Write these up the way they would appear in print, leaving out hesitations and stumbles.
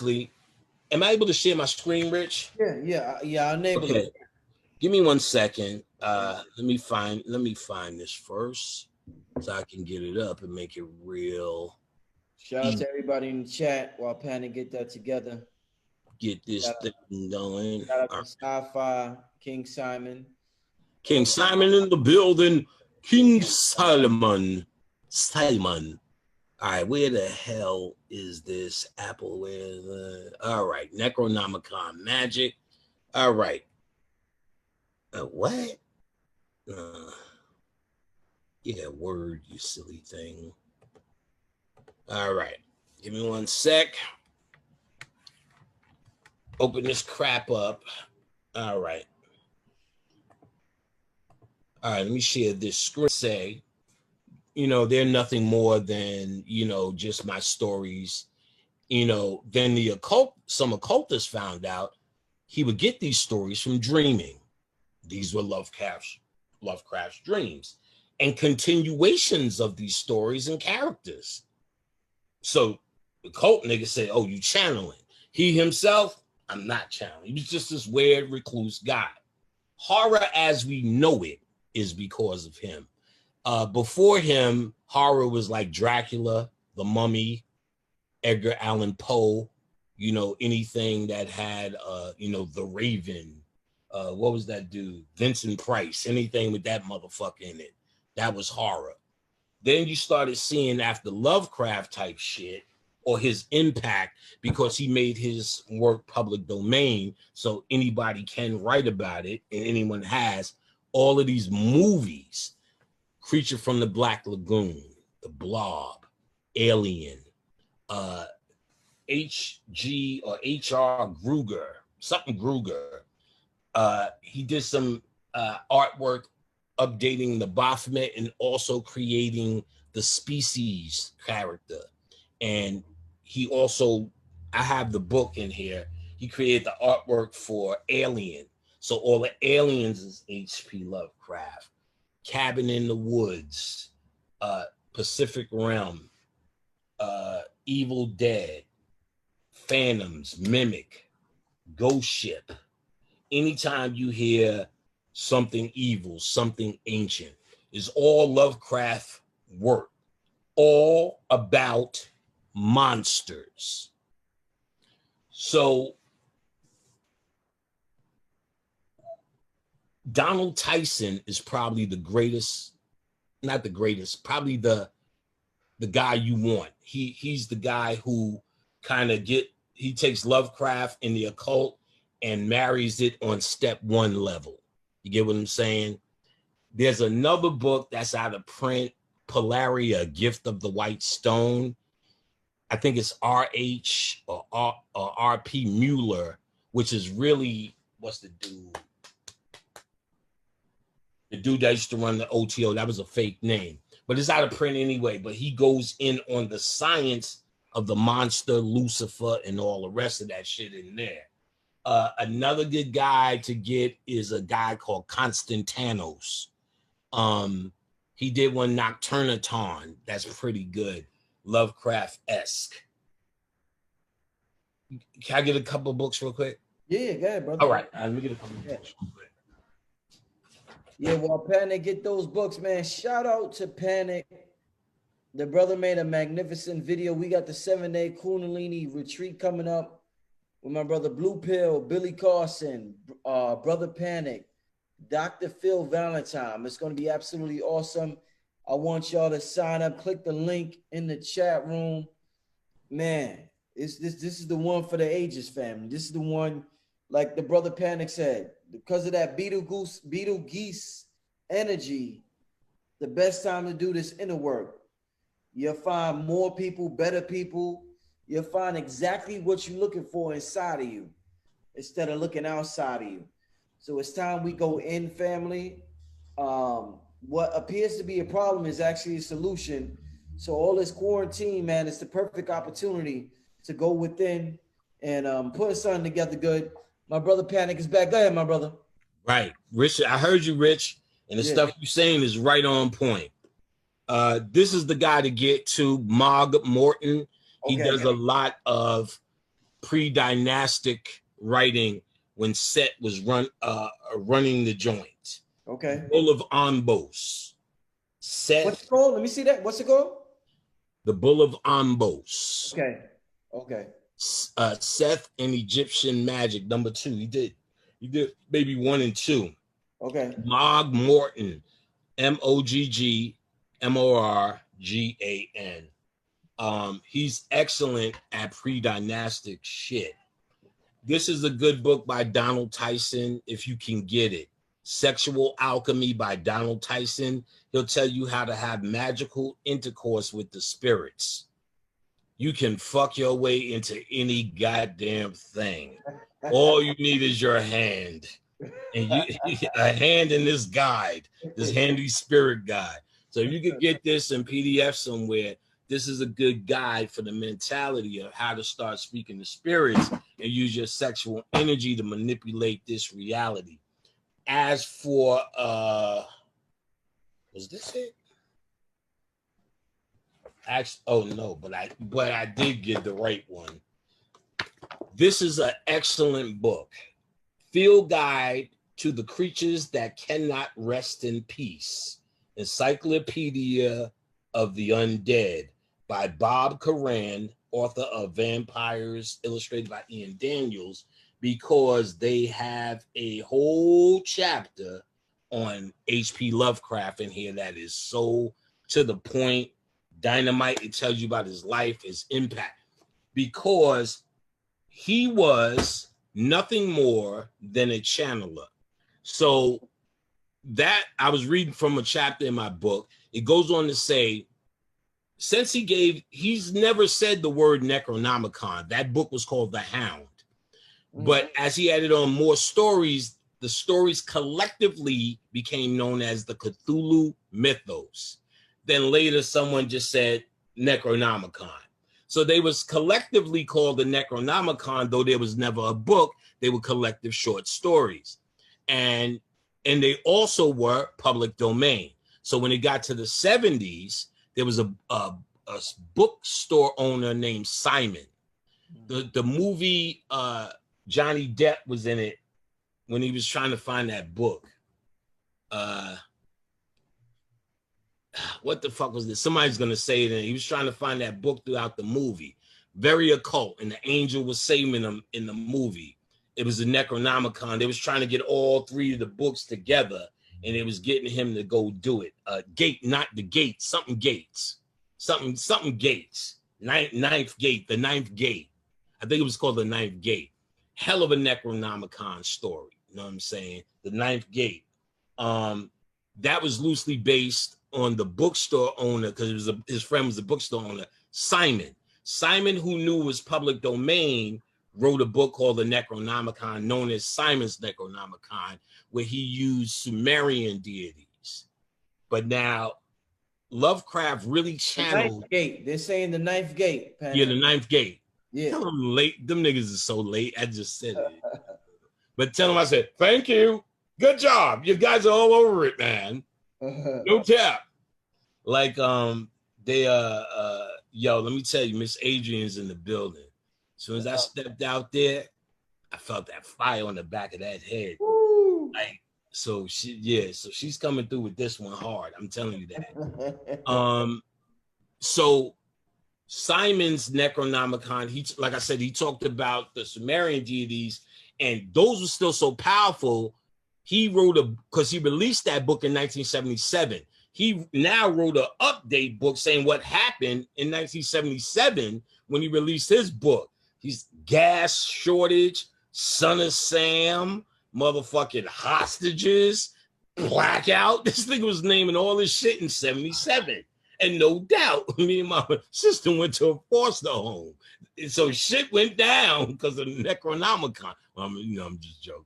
actually, am I able to share my screen, Rich? Yeah. I'll enable Okay. it. Give me 1 second. Let me find this first so I can get it up and make it real. Shout out to everybody in the chat while Panic get that together. Get this thing going. Shout out to Sci-Fi, King Simon. King Simon in the building. King Solomon. Simon. All right, where the hell is this Apple? All right, Necronomicon Magic. All right. What? Yeah, Word, you silly thing. All right, give me 1 sec. Open this crap up. All right. All right, let me share this screen. Say, you know, they're nothing more than, you know, just my stories. You know, then some occultists found out he would get these stories from dreaming. These were Lovecraft's dreams and continuations of these stories and characters. So the cult nigga said, oh, you channeling. He himself, I'm not channeling. He was just this weird recluse guy. Horror as we know it is because of him. Before him, horror was like Dracula, The Mummy, Edgar Allan Poe, you know, anything that had, you know, The Raven. What was that dude? Vincent Price, anything with that motherfucker in it. That was horror. Then you started seeing after Lovecraft type shit or his impact because he made his work public domain so anybody can write about it and anyone has. All of these movies, Creature from the Black Lagoon, The Blob, Alien, H.G. or H.R. Gruger, something Gruger. He did some artwork updating the Baphomet and also creating the Species character. And he also, I have the book in here, he created the artwork for Alien. So all the aliens is H.P. Lovecraft. Cabin in the Woods, Pacific Realm, Evil Dead, Phantoms, Mimic, Ghost Ship. Anytime you hear something evil, something ancient, is all Lovecraft work, all about monsters. So Donald Tyson is probably the greatest, not the greatest, probably the guy you want. He's the guy who kind of he takes Lovecraft and the occult and marries it on step 1 level. You get what I'm saying? There's another book that's out of print, Polaria, Gift of the White Stone. I think it's R.H. or R.P. Mueller, which is really, what's the dude? The dude that used to run the OTO, that was a fake name. But it's out of print anyway. But he goes in on the science of the monster, Lucifer, and all the rest of that shit in there. Another good guy to get is a guy called Constantinos. He did one Nocturnaton. That's pretty good. Lovecraft-esque. Can I get a couple of books real quick? Yeah, go ahead, brother. All right. Let me get a couple of books real quick. Yeah, while Panic get those books, man, shout out to Panic. The brother made a magnificent video. We got the 7-day Kundalini retreat coming up with my brother Blue Pill, Billy Carson, Brother Panic, Dr. Phil Valentine. It's going to be absolutely awesome. I want y'all to sign up. Click the link in the chat room. Man, this is the one for the ages, family. This is the one, like the brother Panic said, because of that Beetlegeese energy, the best time to do this inner work. You'll find more people, better people. You'll find exactly what you're looking for inside of you instead of looking outside of you. So it's time we go in, family. What appears to be a problem is actually a solution. So all this quarantine, man, it's the perfect opportunity to go within and put something together good. My brother Panic is back. Go ahead, my brother. Right. Rich, I heard you, Rich, and the stuff you're saying is right on point. This is the guy to get to, Mog Morton. He does a lot of pre-dynastic writing when Set was running the joint. Okay. Bull of Anbos. Seth. What's it called? Let me see that. What's it called? The Bull of Anbos. Okay. Okay. Seth and Egyptian Magic, #2. He did maybe 1 and 2. Okay. Mog Morton, Moggmorgan. He's excellent at pre-dynastic shit. This is a good book by Donald Tyson, if you can get it. Sexual Alchemy by Donald Tyson. He'll tell you how to have magical intercourse with the spirits. You can fuck your way into any goddamn thing. All you need is your hand. And a hand in this guide, this handy spirit guide. So if you could get this in PDF somewhere, this is a good guide for the mentality of how to start speaking to spirits and use your sexual energy to manipulate this reality. As for was this it? Actually, oh no, but I did get the right one. This is an excellent book. Field Guide to the Creatures That Cannot Rest in Peace. Encyclopedia of the Undead by Bob Coran, author of Vampires, illustrated by Ian Daniels, because they have a whole chapter on H.P. Lovecraft in here that is so to the point, dynamite. It tells you about his life, his impact, because he was nothing more than a channeler. So that I was reading from a chapter in my book. It goes on to say, since he's never said the word Necronomicon. That book was called The Hound. But as he added on more stories, the stories collectively became known as the Cthulhu mythos. Then later someone just said Necronomicon. So they was collectively called the Necronomicon, though there was never a book. They were collective short stories. And they also were public domain. So when it got to the 70s, there was a bookstore owner named Simon. The movie Johnny Depp was in it when he was trying to find that book. What the fuck was this? Somebody's gonna say it. And he was trying to find that book throughout the movie. Very occult, and the angel was saving him in the movie. It was a Necronomicon. They was trying to get all 3 of the books together, and it was getting him to go do it. Not the gate, something Gates. Something Gates. Ninth Gate, the Ninth Gate. I think it was called the Ninth Gate. Hell of a Necronomicon story. You know what I'm saying? The Ninth Gate. That was loosely based on the bookstore owner, because his friend was the bookstore owner, Simon. Simon, who knew was public domain, wrote a book called the Necronomicon, known as Simon's Necronomicon, where he used Sumerian deities. But now Lovecraft really channeled. The Ninth Gate. They're saying the Ninth Gate. Panic. Yeah, the Ninth Gate. Yeah. Tell them late. Them niggas is so late. I just said it. But tell them I said, thank you. Good job. You guys are all over it, man. No tap. Like, yo, let me tell you, Miss Adrian's in the building. As soon as I stepped out there, I felt that fire on the back of that head. Woo. Like, so she's coming through with this one hard. I'm telling you that. So Simon's Necronomicon, like I said, he talked about the Sumerian deities, and those were still so powerful. He wrote because he released that book in 1977. He now wrote an update book saying what happened in 1977 when he released his book. He's gas shortage, Son of Sam, motherfucking hostages, blackout. This nigga was naming all this shit in 77. And no doubt, me and my sister went to a foster home. And so shit went down because of the Necronomicon. I'm just joking.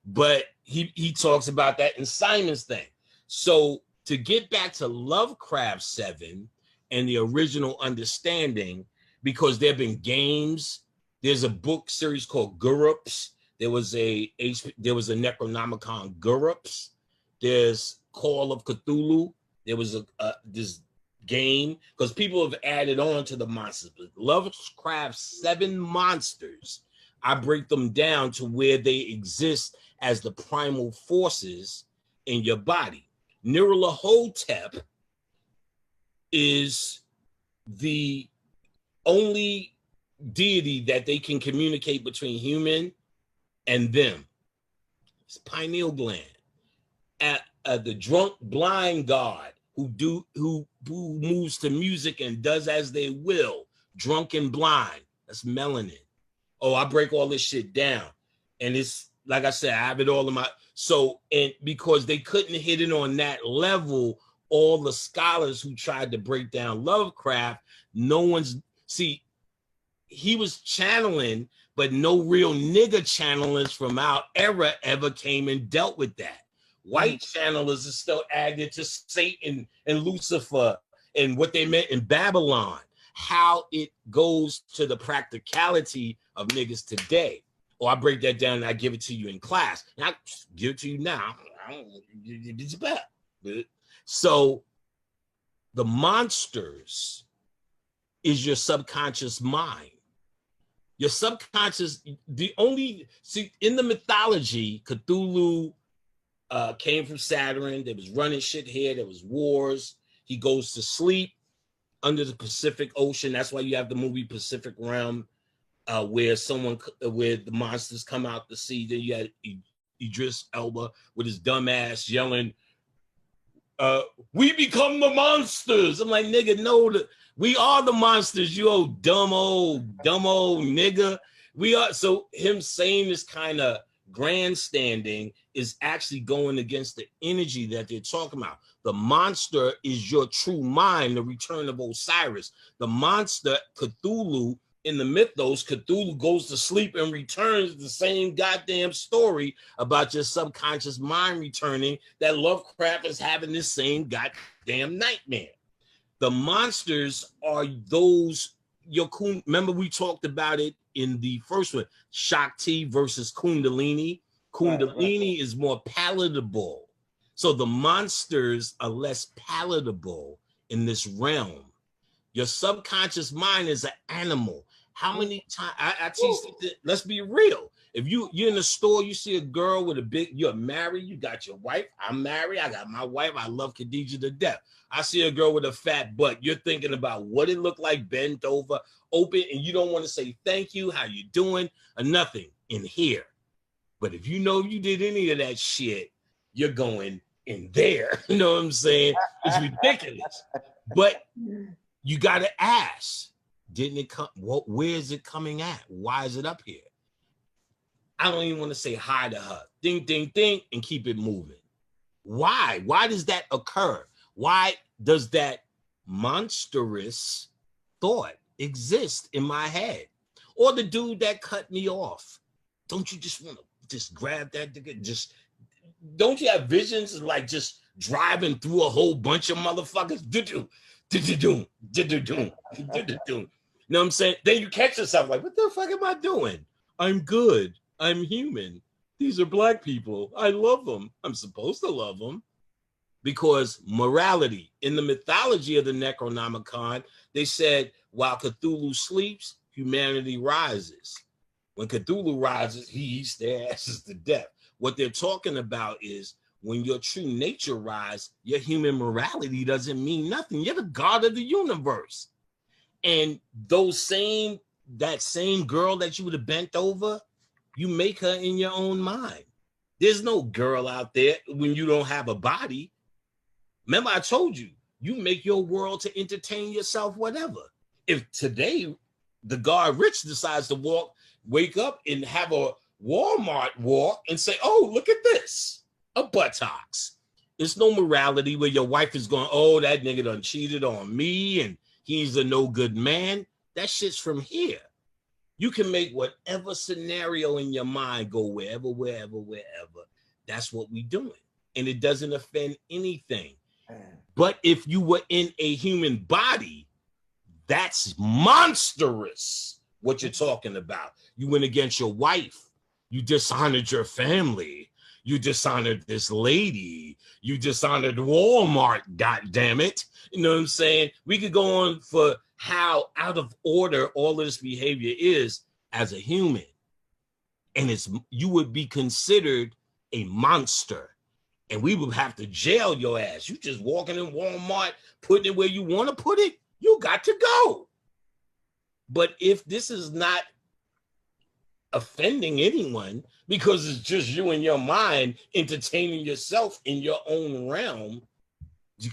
But he talks about that in Simon's thing. So to get back to Lovecraft 7 and the original understanding, because there have been games, there's a book series called Gurups. There was a Necronomicon Gurups. There's Call of Cthulhu. There was this game, because people have added on to the monsters. But Lovecraft's 7 monsters, I break them down to where they exist as the primal forces in your body. Nyarlathotep is the only deity that they can communicate between human and them. It's pineal gland. The drunk blind god who moves to music and does as they will, drunk and blind. That's melanin. Oh, I break all this shit down. And it's, like I said, I have it all in my, so, and because they couldn't hit it on that level, all the scholars who tried to break down Lovecraft, no one's, see, he was channeling, but no real nigga channelers from our era ever came and dealt with that. White channelers are still added to Satan and Lucifer and what they meant in Babylon. How it goes to the practicality of niggas today. Or I break that down and I give it to you in class. And I give it to you now. It's bad. So the monsters is your subconscious mind. Your subconscious, the only, see, in the mythology, Cthulhu came from Saturn. There was running shit here. There was wars. He goes to sleep under the Pacific Ocean. That's why you have the movie Pacific Rim, where the monsters come out to sea. Then you had Idris Elba with his dumb ass yelling, "We become the monsters." I'm like, nigga, no, we are the monsters. You old dumb old nigga. We are. So him saying this kind of grandstanding is actually going against the energy that they're talking about. The monster is your true mind, the return of Osiris. The monster, Cthulhu, in the mythos, Cthulhu goes to sleep and returns, the same goddamn story about your subconscious mind returning, that Lovecraft is having this same goddamn nightmare. The monsters are those, remember we talked about it in the first one, Shakti versus Kundalini. Kundalini is more palatable. So the monsters are less palatable in this realm. Your subconscious mind is an animal. How many times I teach, let's be real. If you're in the store, you see a girl with a big, you're married, you got your wife. I'm married, I got my wife. I love Khadijah to death. I see a girl with a fat butt. You're thinking about what it looked like, bent over, open, and you don't want to say thank you, how you doing, or nothing in here. But if you know you did any of that shit, you're going in there. You know what I'm saying? It's ridiculous. But you got to ask, didn't it come? Where is it coming at? Why is it up here? I don't even want to say hi to her. Ding, ding, ding, and keep it moving. Why? Why does that occur? Why does that monstrous thought exist in my head? Or the dude that cut me off. Don't you just want to just grab that? Don't you have visions of like just driving through a whole bunch of motherfuckers? You know what I'm saying? Then you catch yourself like, what the fuck am I doing? I'm good. I'm human. These are black people. I love them. I'm supposed to love them. Because morality, in the mythology of the Necronomicon, they said while Cthulhu sleeps, humanity rises. When Cthulhu rises, he eats their asses to death. What they're talking about is when your true nature rises, your human morality doesn't mean nothing. You're the God of the universe. And that same girl that you would have bent over, you make her in your own mind. There's no girl out there when you don't have a body. Remember, I told you, you make your world to entertain yourself, whatever. If today the God Rich decides to wake up and have a Walmart walk and say, oh, look at this, a buttocks. There's no morality where your wife is going, oh, that nigga done cheated on me and he's a no good man. That shit's from here. You can make whatever scenario in your mind go wherever. That's what we doing. And it doesn't offend anything. But if you were in a human body, that's monstrous, what you're talking about. You went against your wife. You dishonored your family. You dishonored this lady. You dishonored Walmart, God damn it. You know what I'm saying? We could go on for how out of order all of this behavior is as a human. And you would be considered a monster. And we would have to jail your ass. You just walking in Walmart, putting it where you want to put it, you got to go. But if this is not offending anyone, because it's just you in your mind entertaining yourself in your own realm,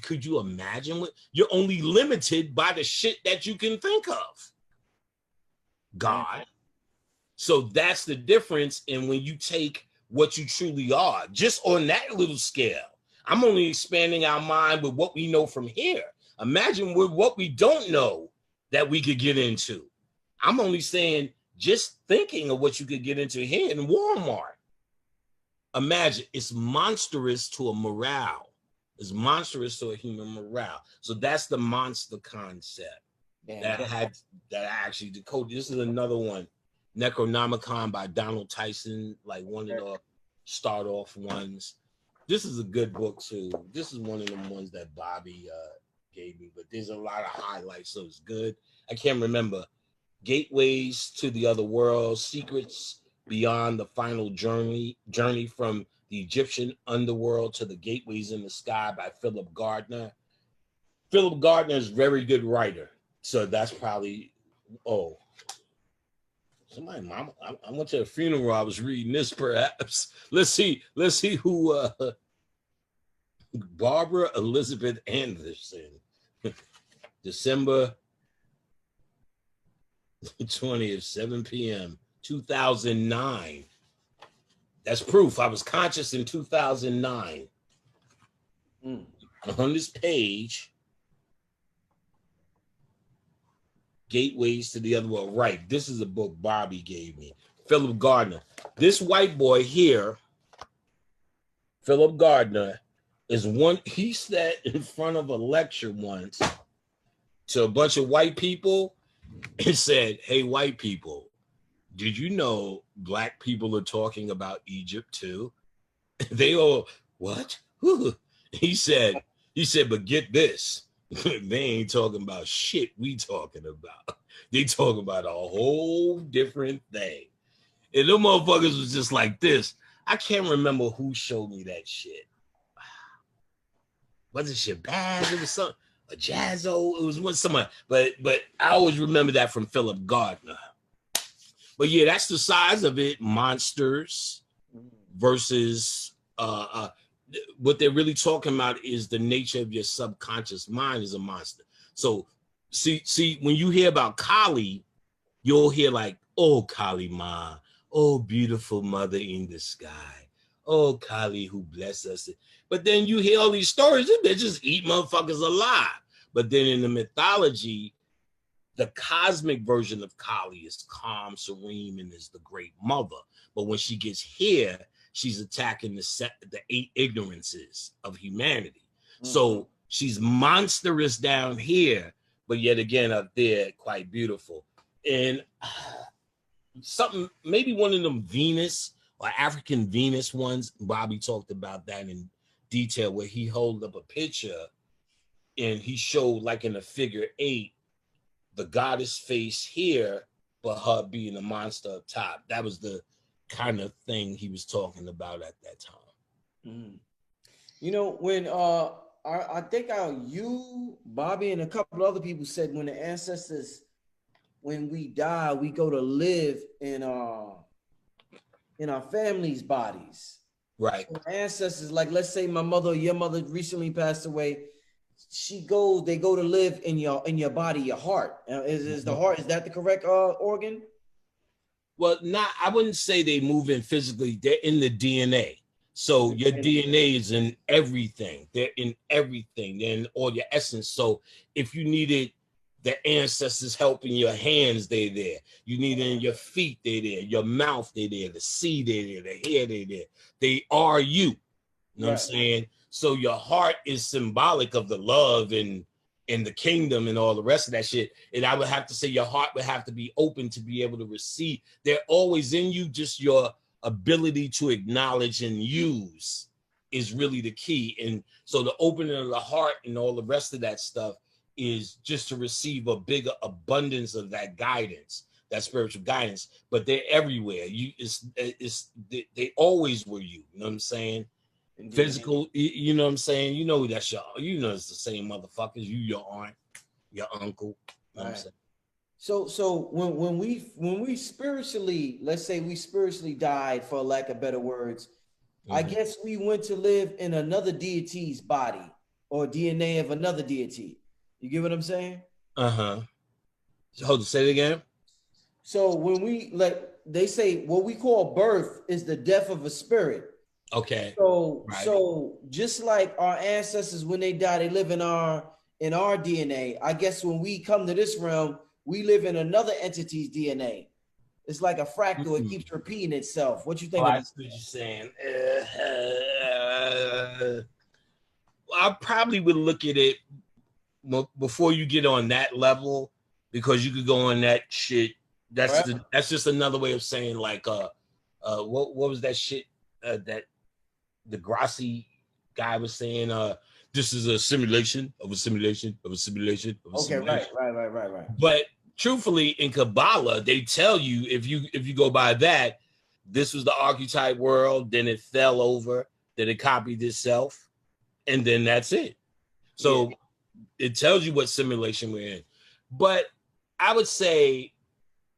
could you imagine what you're only limited by the shit that you can think of? God. So that's the difference in when you take what you truly are, just on that little scale. I'm only expanding our mind with what we know from here. Imagine with what we don't know that we could get into. I'm only saying just thinking of what you could get into here in Walmart. Imagine, it's monstrous to a morale. It's monstrous to a human morale. So that's the monster concept that I actually decoded. This is another one, Necronomicon by Donald Tyson, like one of the start off ones. This is a good book too. This is one of them ones that Bobby gave me, but there's a lot of highlights, so it's good. I can't remember. Gateways to the Other World, Secrets Beyond the Final Journey from the Egyptian Underworld to the Gateways in the Sky by Philip Gardner. Philip Gardner is a very good writer, so that's probably, somebody, mama, I went to a funeral, I was reading this perhaps. Let's see who, Barbara Elizabeth Anderson, December 20th, 7 p.m., 2009. That's proof. I was conscious in 2009. On this page, Gateways to the Other World. Right. This is a book Bobby gave me. Philip Gardner. This white boy here, Philip Gardner, is one. He sat in front of a lecture once to a bunch of white people and said, "Hey, white people, did you know black people are talking about Egypt too?" They all, what? He said, but get this. They ain't talking about shit we talking about. They talking about a whole different thing. And them motherfuckers was just like this. I can't remember who showed me that shit. Was it Shabazz? It was some a Jazzo. It was with someone, but I always remember that from Philip Gardner. But yeah, that's the size of it. Monsters versus what they're really talking about is the nature of your subconscious mind is a monster. So see, when you hear about Kali, you'll hear like, oh, Kali Ma, oh, beautiful mother in the sky, oh, Kali who bless us. But then you hear all these stories, they just eat motherfuckers alive. But then in the mythology, the cosmic version of Kali is calm, serene, and is the great mother. But when she gets here, she's attacking the 8 ignorances of humanity. So she's monstrous down here, but yet again up there, quite beautiful. And something, maybe one of them Venus or African Venus ones, Bobby talked about that in detail, where he held up a picture and he showed like in a figure 8, the goddess face here, but her being a monster up top. That was the kind of thing he was talking about at that time. You know, when I think you, Bobby, and a couple other people said when the ancestors, when we die, we go to live in our families' bodies. Right. So ancestors, like let's say my mother, your mother recently passed away. They go to live in your body, your heart. Is the heart, is that the correct organ? Well, I wouldn't say they move in physically. They're in the DNA. So your DNA is in everything. They're in everything. They're in all your essence. So if you needed the ancestors help in your hands, they're there. You need it in your feet, they're there. Your mouth, they're there. The sea, they're there. The hair, they're there. They are you. You know what I'm saying? So your heart is symbolic of the love and the kingdom and all the rest of that shit. And I would have to say your heart would have to be open to be able to receive. They're always in you, just your ability to acknowledge and use is really the key. And so the opening of the heart and all the rest of that stuff is just to receive a bigger abundance of that guidance, that spiritual guidance. But they're everywhere. They always were you. You know what I'm saying? Indeed. Physical, you know what I'm saying? You know that's your, you know it's the same motherfuckers. You, your aunt, your uncle. You know what I'm saying? So when we spiritually, let's say we spiritually died, for lack of better words, I guess we went to live in another deity's body or DNA of another deity. You get what I'm saying? So hold on, say it again. So when we, like they say, what we call birth is the death of a spirit. Okay. So just like our ancestors, when they die, they live in our DNA. I guess when we come to this realm, we live in another entity's DNA. It's like a fractal. It keeps repeating itself. What you think? I see what you're saying. I probably would look at it before you get on that level, because you could go on that shit. That's just another way of saying, like, what was that shit that the Grassi guy was saying? This is a simulation of a simulation of a simulation of a simulation. Right. But truthfully, in Kabbalah, they tell you, if you go by that, this was the archetype world, then it fell over, then it copied itself, and then that's it. So it tells you what simulation we're in. But I would say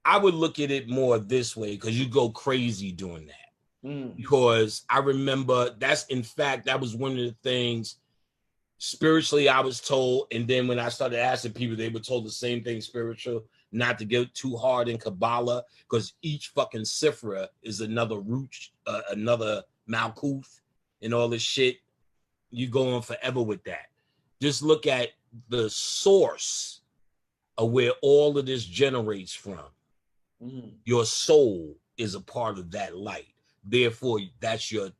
I would look at it more this way, because you go crazy doing that. Because I remember that was one of the things spiritually I was told, and then when I started asking people, they were told the same thing spiritual, not to get too hard in Kabbalah, because each fucking Sifra is another root, another Malkuth, and all this shit. You go on forever with that. Just look at the source of where all of this generates from. Your soul is a part of that light. Therefore, that's your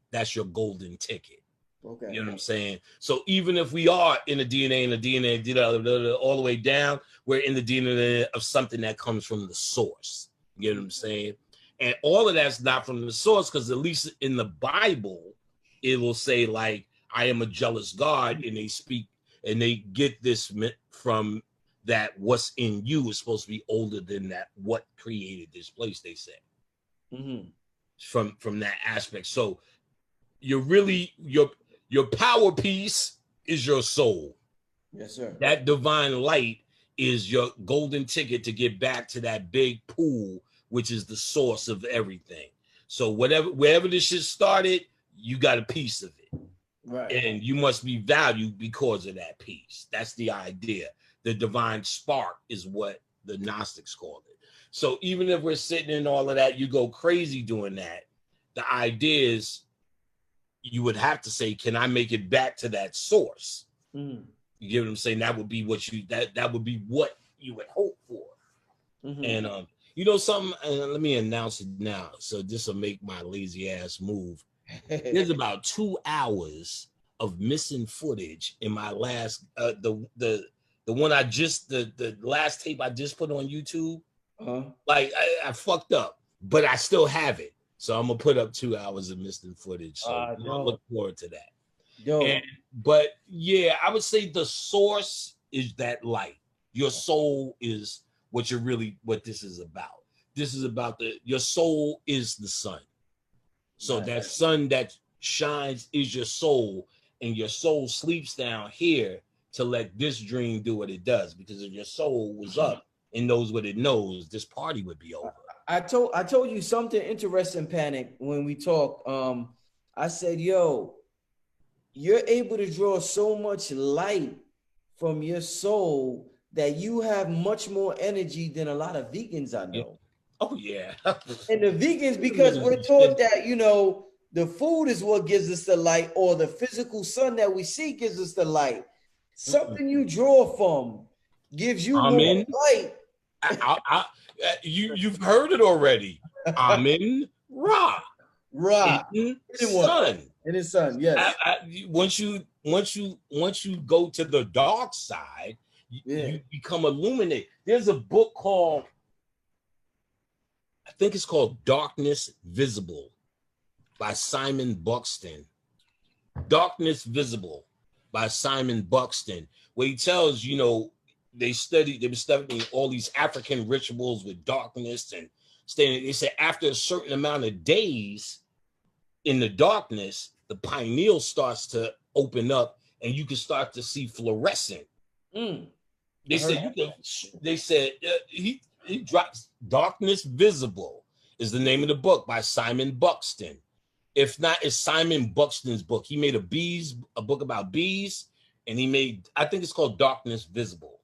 golden ticket. Okay. You know what I'm saying? So even if we are in the DNA all the way down, we're in the DNA of something that comes from the source. You know what I'm saying? And all of that's not from the source, because at least in the Bible, it will say, like, I am a jealous God, and they speak and they get this from that what's in you is supposed to be older than that what created this place, they say. From that aspect. So you're really your power piece is your soul. Yes, sir. That divine light is your golden ticket to get back to that big pool, which is the source of everything. So wherever this shit started, you got a piece of it. Right. And you must be valued because of that piece. That's the idea. The divine spark is what the Gnostics called it. So even if we're sitting in all of that, you go crazy doing that. The idea is you would have to say, can I make it back to that source? You get what I'm saying? That would be what that would be what you would hope for. And you know something, let me announce it now. So this will make my lazy ass move. There's about 2 hours of missing footage in my last the one the last tape I just put on YouTube. Like I fucked up, but I still have it. So I'm gonna put up 2 hours of missing footage. So I look forward to that. But yeah, I would say the source is that light. Your soul is what this is about. This is about your soul is the sun. So that sun that shines is your soul, and your soul sleeps down here to let this dream do what it does. Because if your soul was up and knows what it knows, this party would be over. I told you something interesting, Panic, when we talk. I said, yo, you're able to draw so much light from your soul that you have much more energy than a lot of vegans I know. Oh yeah. And the vegans, because we're taught that, you know, the food is what gives us the light, or the physical sun that we see gives us the light. Something you draw from gives you more light. You've heard it already. Amen. Ra. In sun. In his sun, yes. Once you go to the dark side, you become illuminated. There's a book called, I think it's called Darkness Visible. by Simon Buxton. Darkness Visible by Simon Buxton, where he tells, you know, they've been studying all these African rituals with darkness and staying. They said after a certain amount of days in the darkness, the pineal starts to open up and you can start to see fluorescent. They said you can. They said he drops Darkness Visible is the name of the book by Simon Buxton. If not, it's Simon Buxton's book. He made a book about bees, and he made, I think it's called Darkness Visible.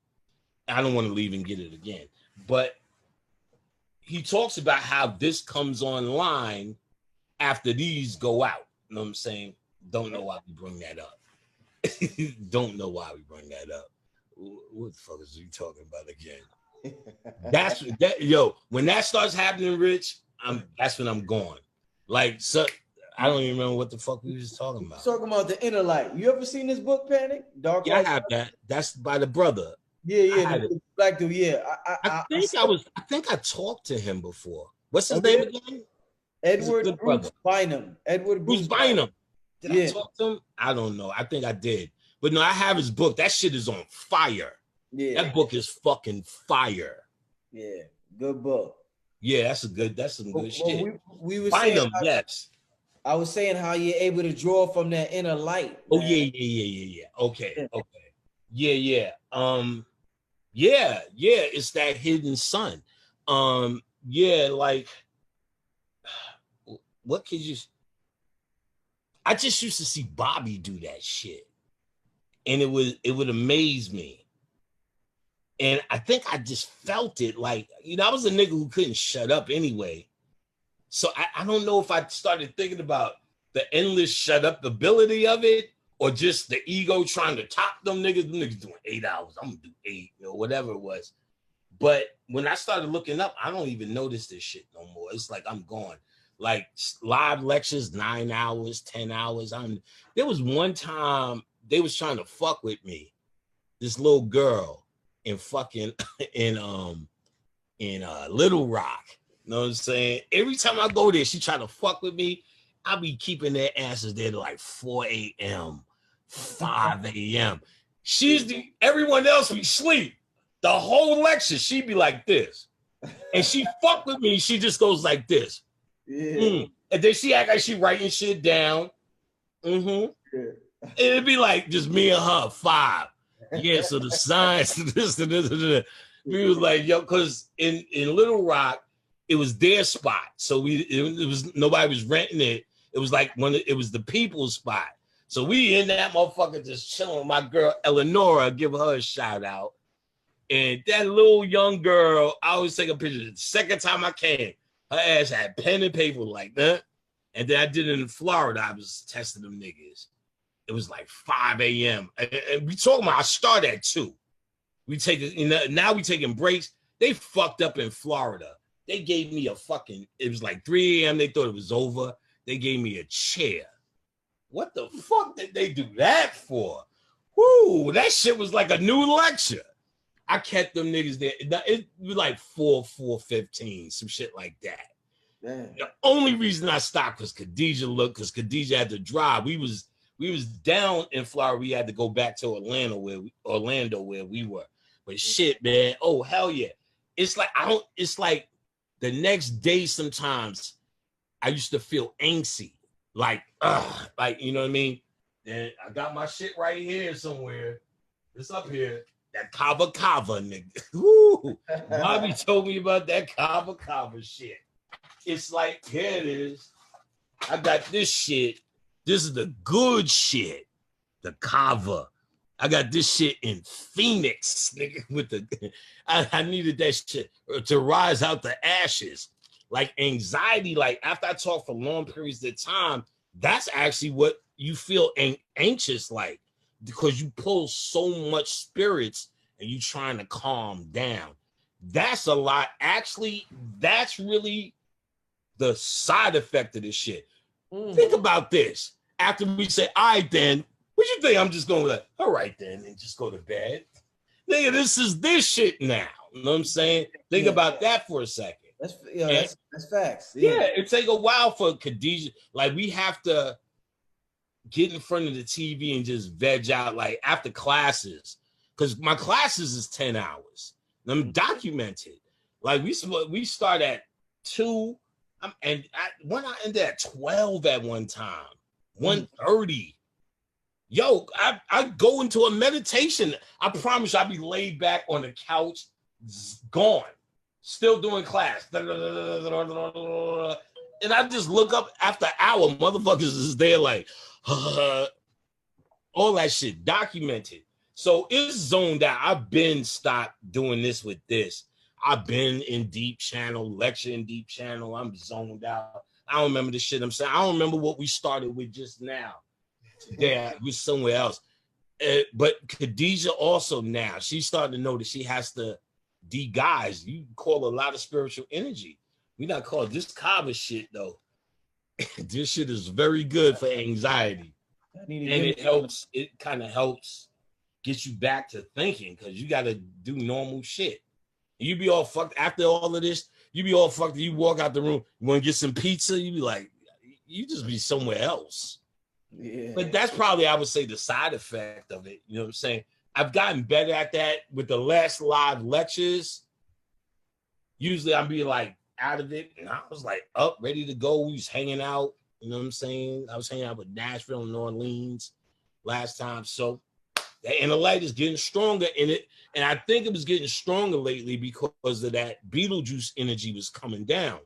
I don't want to leave and get it again, but he talks about how this comes online after these go out. You know what I'm saying? Don't know why we bring that up. Don't know why we bring that up. What the fuck is he talking about again? That's that, yo. When that starts happening, Rich, that's when I'm going. Like, so I don't even remember what the fuck we was talking about. Talking about the inner light. You ever seen this book, Panic? Dark Light? I have that. That's by the brother. Yeah, the black dude. Yeah, I think I talked to him before. What's his name again? Edward Bruce Bynum. Edward Bruce Bynum. Did I talk to him? I don't know. I think I did. But no, I have his book. That shit is on fire. Yeah. That book is fucking fire. Yeah. Good book. Yeah, that's some good shit. We were Bynum, yes. I was saying how you're able to draw from that inner light. Man. Oh, yeah. Okay. Yeah. Yeah, it's that hidden sun. Yeah, like what could you? I just used to see Bobby do that shit, and it would amaze me. And I think I just felt it, like, you know, I was a nigga who couldn't shut up anyway. So I don't know if I started thinking about the endless shut up ability of it, or just the ego trying to top them niggas. Them niggas doing 8 hours, I'm gonna do 8, you know, whatever it was. But when I started looking up, I don't even notice this shit no more. It's like I'm going. Like live lectures, 9 hours, 10 hours. There was one time they was trying to fuck with me. This little girl in fucking in Little Rock. You know what I'm saying? Every time I go there, she try to fuck with me. I'll be keeping their asses there to like 4 a.m., 5 a.m. Everyone else be sleep. The whole lecture, she'd be like this. And she fuck with me, she just goes like this. Yeah. And then she act like she writing shit down. Yeah. It'd be like just me and her, 5. Yeah, so the science, this. We was like, yo, because in Little Rock, it was their spot. So it was nobody was renting it. It was like it was the people's spot. So we in that motherfucker just chilling with my girl Eleonora, give her a shout out. And that little young girl, I always take a picture. The second time I came, her ass had pen and paper like that. And then I did it in Florida. I was testing them niggas. It was like 5 a.m. And we talking about I start at 2. We take it, you know, now we taking breaks. They fucked up in Florida. They gave me it was like 3 a.m. They thought it was over. They gave me a chair. What the fuck did they do that for? Whoo, that shit was like a new lecture. I kept them niggas there. It was like 4:15, some shit like that. Man. The only reason I stopped was because Khadijah had to drive. We was down in Florida. We had to go back to Orlando where we were. But shit, man. Oh, hell yeah. It's like the next day sometimes I used to feel angsty. Like, you know what I mean? And I got my shit right here somewhere. It's up here. That Kava nigga. Woo. Bobby told me about that Kava shit. It's like, here it is. I got this shit. This is the good shit. The Kava. I got this shit in Phoenix, nigga. I needed that shit to rise out the ashes. Like anxiety, like after I talk for long periods of time, that's actually what you feel anxious like, because you pull so much spirits and you trying to calm down. That's a lot. Actually, that's really the side effect of this shit. Think about this. After we say, all right, then, what you think? I'm just going with, all right, then, and just go to bed. Nigga, this is this shit now. You know what I'm saying? Think about that for a second. And that's facts. yeah, it take a while for Khadijah. Like we have to get in front of the TV and just veg out like after classes, because my classes is 10 hours. I'm documented. Like we start at 2, when I ended at 12 at one time, 1:30. Yo, I go into a meditation. I promise you, I'll be laid back on the couch, gone, still doing class. And I just look up after an hour, motherfuckers is there like, all that shit documented. So it's zoned out. I've been stopped doing this with this. I've been in deep channel, lecture in deep channel. I'm zoned out. I don't remember the shit I'm saying. I don't remember what we started with just now. Today we're somewhere else. But Khadijah also now, she's starting to know that she has to de-guise. You call a lot of spiritual energy. We not call this Kava shit though. This shit is very good for anxiety. And it helps, it kind of helps get you back to thinking, because you got to do normal shit. You be all fucked after all of this. You be all fucked. You walk out the room, you want to get some pizza, you be like, you just be somewhere else. Yeah. But that's probably, I would say, the side effect of it. You know what I'm saying? I've gotten better at that with the last live lectures. Usually I'll be like out of it, and I was like up, ready to go. We was hanging out. You know what I'm saying? I was hanging out with Nashville and New Orleans last time. So the intellect is getting stronger in it. And I think it was getting stronger lately because of that Beetlejuice energy was coming down.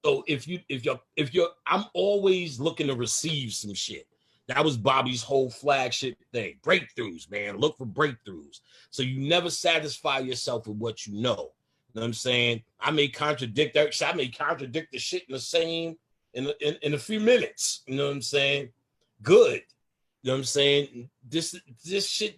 So if you're, I'm always looking to receive some shit. That was Bobby's whole flagship thing. Breakthroughs, man. Look for breakthroughs. So you never satisfy yourself with what you know. You know what I'm saying? I may contradict the shit in the same in a few minutes. You know what I'm saying? Good. You know what I'm saying? This shit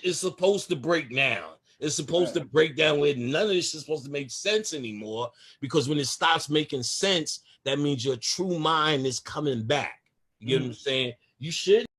is supposed to break down. It's supposed to break down where none of this is supposed to make sense anymore, because when it stops making sense, that means your true mind is coming back. You know what I'm saying? You should